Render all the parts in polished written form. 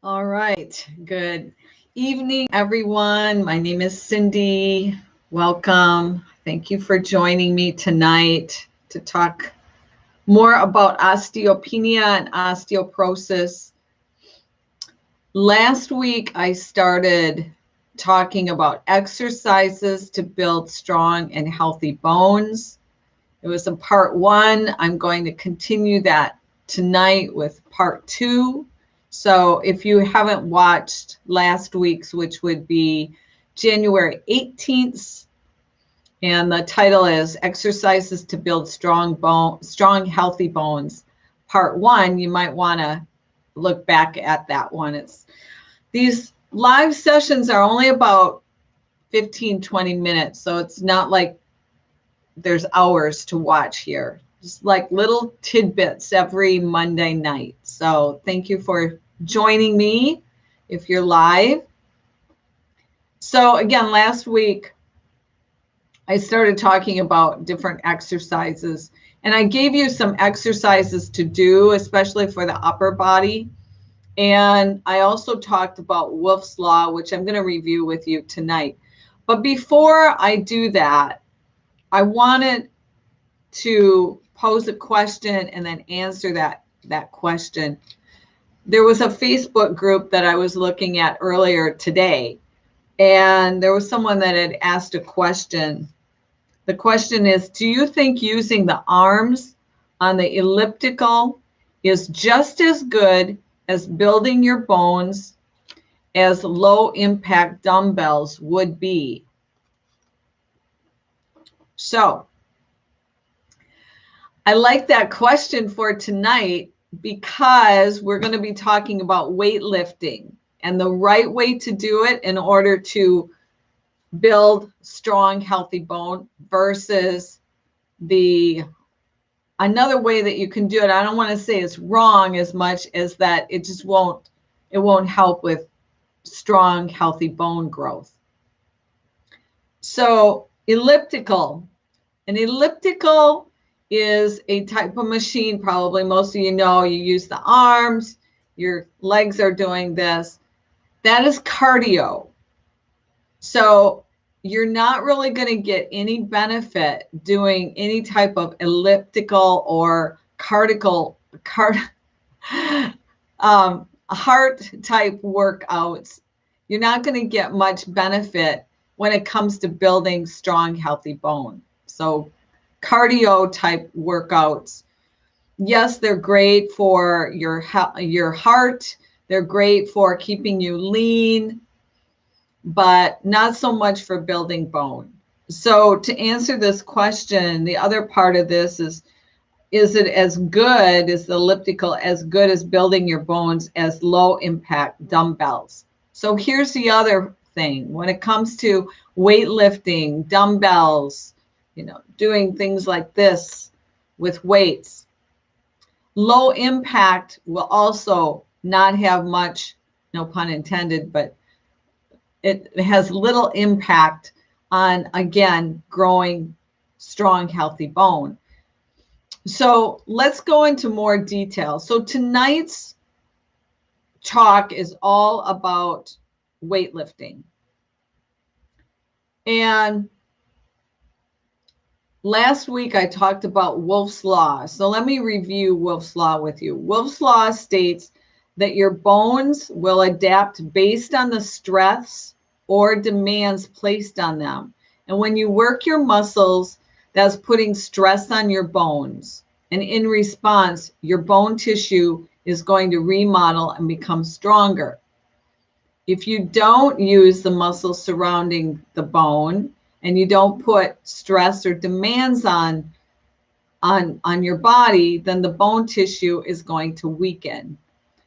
All right. Good evening, everyone. My name is Cindy. Welcome. Thank you for joining me tonight to talk more about osteopenia and osteoporosis. Last week, I started talking about exercises to build strong and healthy bones. It was a part 1. I'm going to continue that tonight with part 2. So if you haven't watched last week's, which would be January 18th, and the title is Exercises to Build Strong, Healthy Bones, part 1, you might want to look back at that one. These live sessions are only about 15-20 minutes, so it's not like there's hours to watch here. Just like little tidbits every Monday night. So thank you for joining me if you're live. So again, last week I started talking about different exercises, and I gave you some exercises to do, especially for the upper body. And I also talked about Wolf's Law, which I'm going to review with you tonight. But before I do that, I wanted to pose a question and then answer that question. There was a Facebook group that I was looking at earlier today, and there was someone that had asked a question. The question is, do you think using the arms on the elliptical is just as good as building your bones as low impact dumbbells would be? So I like that question for tonight because we're going to be talking about weightlifting and the right way to do it in order to build strong, healthy bone versus another way that you can do it. I don't want to say it's wrong as much as that it won't help with strong, healthy bone growth. So elliptical. An elliptical is a type of machine, probably most of you know. You use the arms, your legs are doing this. That is cardio. So you're not really going to get any benefit doing any type of elliptical or heart type workouts. You're not going to get much benefit when it comes to building strong, healthy bone. So cardio type workouts, yes, they're great for your heart. They're great for keeping you lean, but not so much for building bone. So to answer this question, the other part of this is it as good, is the elliptical as good as building your bones as low impact dumbbells? So here's the other thing. When it comes to weightlifting, dumbbells, doing things like this with weights, low impact will also not have much, no pun intended, but it has little impact on, again, growing strong, healthy bone. So let's go into more detail. So tonight's talk is all about weightlifting. And last week I talked about Wolf's Law. So let me review Wolf's Law with you. Wolf's Law states that your bones will adapt based on the stress or demands placed on them. And when you work your muscles, that's putting stress on your bones. And in response, your bone tissue is going to remodel and become stronger. If you don't use the muscles surrounding the bone and you don't put stress or demands on your body, then the bone tissue is going to weaken.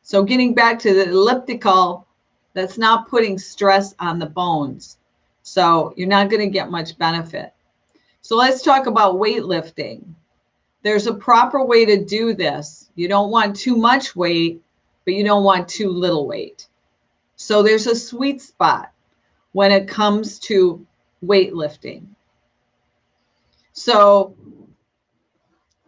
So getting back to the elliptical, that's not putting stress on the bones. So you're not going to get much benefit. So let's talk about weightlifting. There's a proper way to do this. You don't want too much weight, but you don't want too little weight. So there's a sweet spot when it comes to weightlifting. So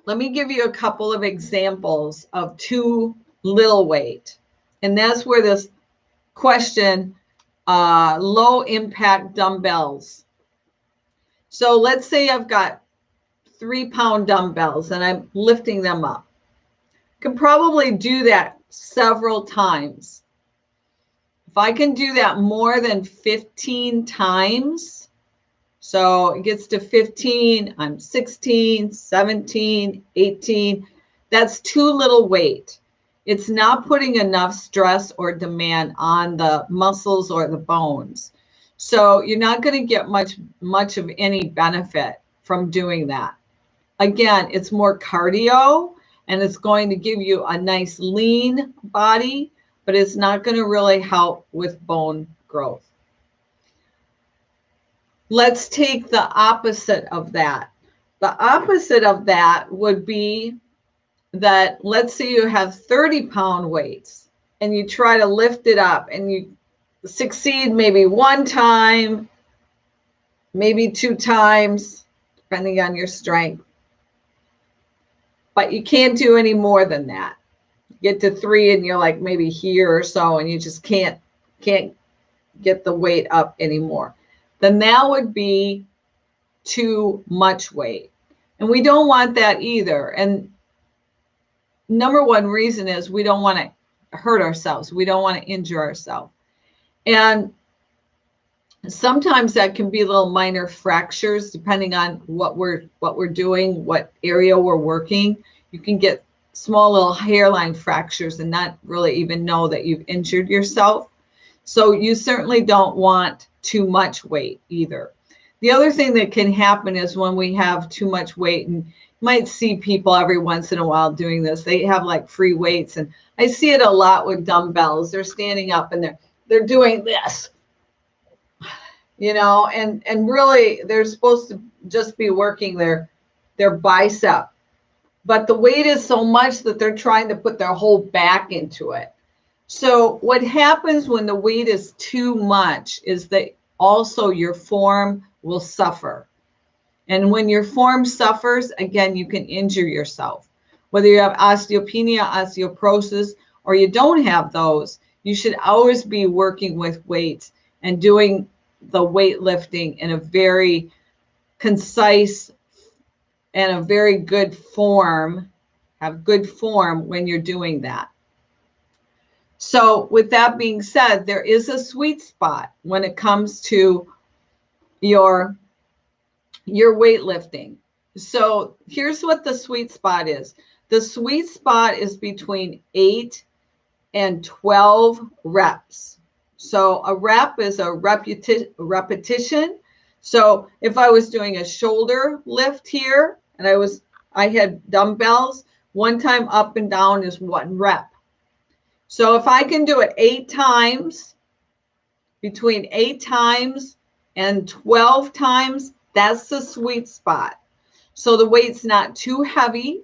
let me give you a couple of examples of too little weight. And that's where this question, low impact dumbbells. So let's say I've got 3-pound dumbbells and I'm lifting them up. Can probably do that several times. If I can do that more than 15 times, so it gets to 15, I'm 16, 17, 18, that's too little weight. It's not putting enough stress or demand on the muscles or the bones. So you're not going to get much of any benefit from doing that. Again, it's more cardio and it's going to give you a nice lean body, but it's not going to really help with bone growth. Let's take the opposite of that. The opposite of that would be that, let's say you have 30-pound weights and you try to lift it up and you succeed maybe one time, maybe 2 times, depending on your strength. But you can't do any more than that. Get to 3 and you're like maybe here or so, and you just can't get the weight up anymore. Then that would be too much weight. And we don't want that either. And number one reason is we don't want to hurt ourselves. We don't want to injure ourselves. And sometimes that can be little minor fractures depending on what we're doing, what area we're working. You can get small little hairline fractures and not really even know that you've injured yourself. So you certainly don't want too much weight either. The other thing that can happen is when we have too much weight, and you might see people every once in a while doing this, they have like free weights, and I see it a lot with dumbbells. They're standing up and they're doing this, you know, and really they're supposed to just be working their bicep. But the weight is so much that they're trying to put their whole back into it. So what happens when the weight is too much is that also your form will suffer. And when your form suffers, again, you can injure yourself. Whether you have osteopenia, osteoporosis, or you don't have those, you should always be working with weights and doing the weightlifting in a very concise and a very good form, have good form when you're doing that. So with that being said, there is a sweet spot when it comes to your weightlifting. So here's what the sweet spot is. The sweet spot is between 8 and 12 reps. So a rep is a repetition. So if I was doing a shoulder lift here and I had dumbbells, one time up and down is 1 rep. So if I can do it 8 times, between 8 times and 12 times, that's the sweet spot. So the weight's not too heavy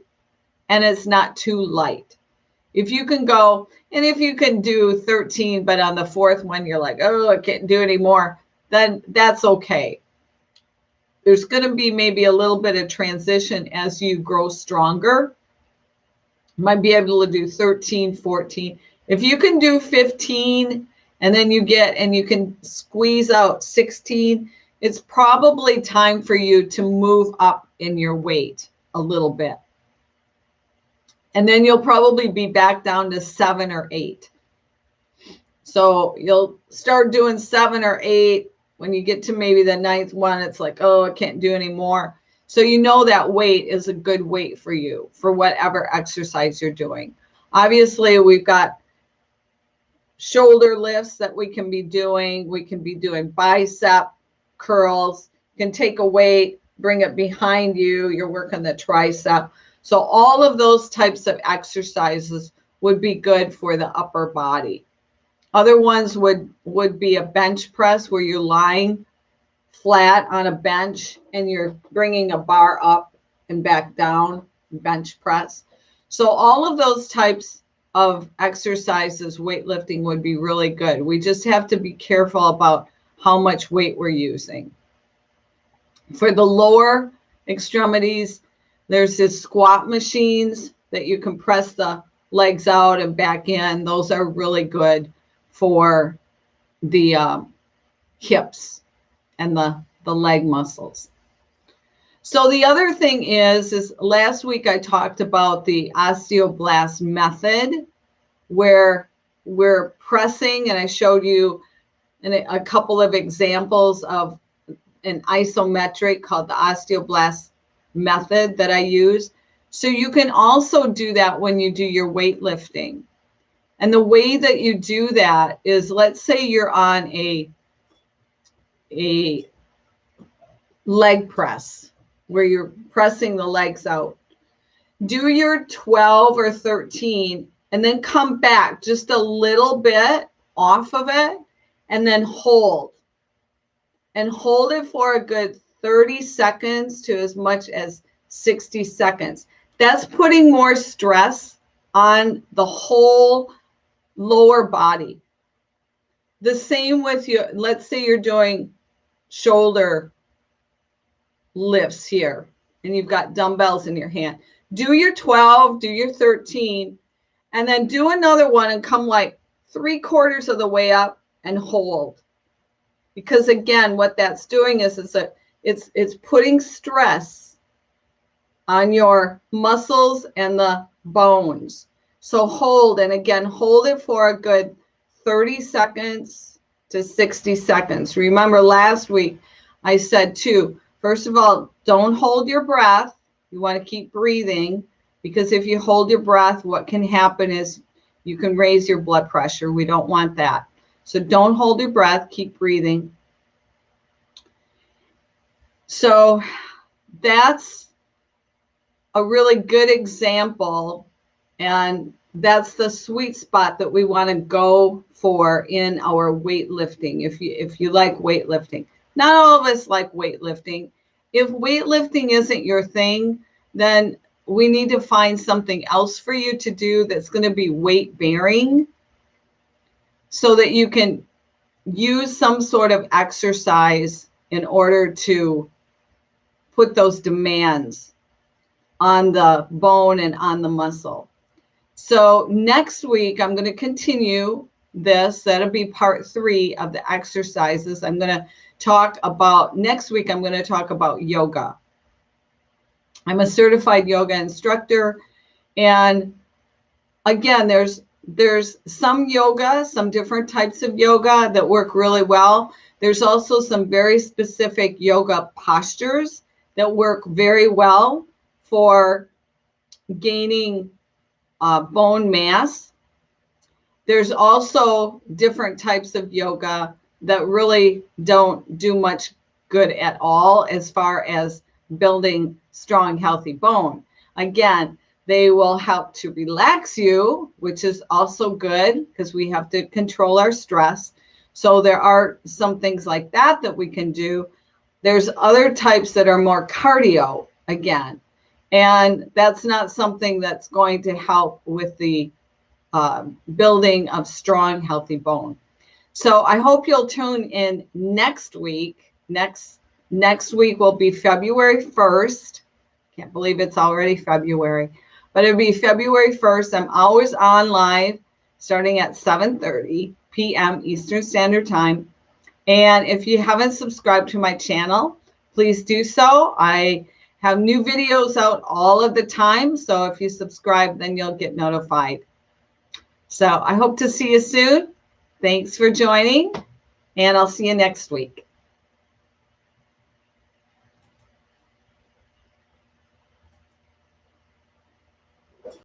and it's not too light. If you can go, and if you can do 13, but on the 4th one, you're like, oh, I can't do any more, then that's okay. There's going to be maybe a little bit of transition as you grow stronger. You might be able to do 13, 14. If you can do 15 and then you can squeeze out 16, it's probably time for you to move up in your weight a little bit. And then you'll probably be back down to 7 or 8. So you'll start doing 7 or 8. When you get to maybe the 9th one, it's like, oh, I can't do any more. So you know that weight is a good weight for you for whatever exercise you're doing. Obviously, we've got shoulder lifts that we can be doing. We can be doing bicep curls. You can take a weight, bring it behind you. You're working the tricep. So all of those types of exercises would be good for the upper body. Other ones would be a bench press where you're lying flat on a bench and you're bringing a bar up and back down, bench press. So all of those types of exercises, weightlifting would be really good. We just have to be careful about how much weight we're using. For the lower extremities, there's this squat machines that you can press the legs out and back in. Those are really good for the hips and the leg muscles. So the other thing is last week I talked about the osteoblast method, where we're pressing, and I showed you a couple of examples of an isometric called the osteoblast method that I use. So you can also do that when you do your weightlifting. And the way that you do that is, let's say you're on a leg press where you're pressing the legs out. Do your 12 or 13 and then come back just a little bit off of it and then hold. And hold it for a good 30 seconds to as much as 60 seconds. That's putting more stress on the whole lower body. The same with your, let's say you're doing shoulder lifts here and you've got dumbbells in your hand. Do your 12, do your 13, and then do another one and come like 3/4 of the way up and hold. Because again, what that's doing is it's putting stress on your muscles and the bones. So hold, and again, hold it for a good 30 seconds to 60 seconds. Remember last week I said too, first of all, don't hold your breath. You want to keep breathing, because if you hold your breath, what can happen is you can raise your blood pressure. We don't want that. So don't hold your breath, keep breathing. So that's a really good example, and that's the sweet spot that we want to go for in our weightlifting. If you like weightlifting, not all of us like weightlifting. If weightlifting isn't your thing, then we need to find something else for you to do that's going to be weight bearing, so that you can use some sort of exercise in order to put those demands on the bone and on the muscle. So next week, I'm going to continue this. That'll be part 3 of the exercises. I'm going to talk about, next week, I'm going to talk about yoga. I'm a certified yoga instructor. And again, there's some yoga, some different types of yoga that work really well. There's also some very specific yoga postures that work very well for gaining bone mass. There's also different types of yoga that really don't do much good at all as far as building strong, healthy bone. Again, they will help to relax you, which is also good because we have to control our stress. So there are some things like that that we can do. There's other types that are more cardio, again, and that's not something that's going to help with the building of strong, healthy bone. So I hope you'll tune in next week. Next week will be February 1st. Can't believe it's already February, but it'll be February 1st. I'm always on live starting at 7:30 p.m. Eastern Standard Time. And if you haven't subscribed to my channel, please do so. I have new videos out all of the time. So if you subscribe, then you'll get notified. So I hope to see you soon. Thanks for joining, and I'll see you next week.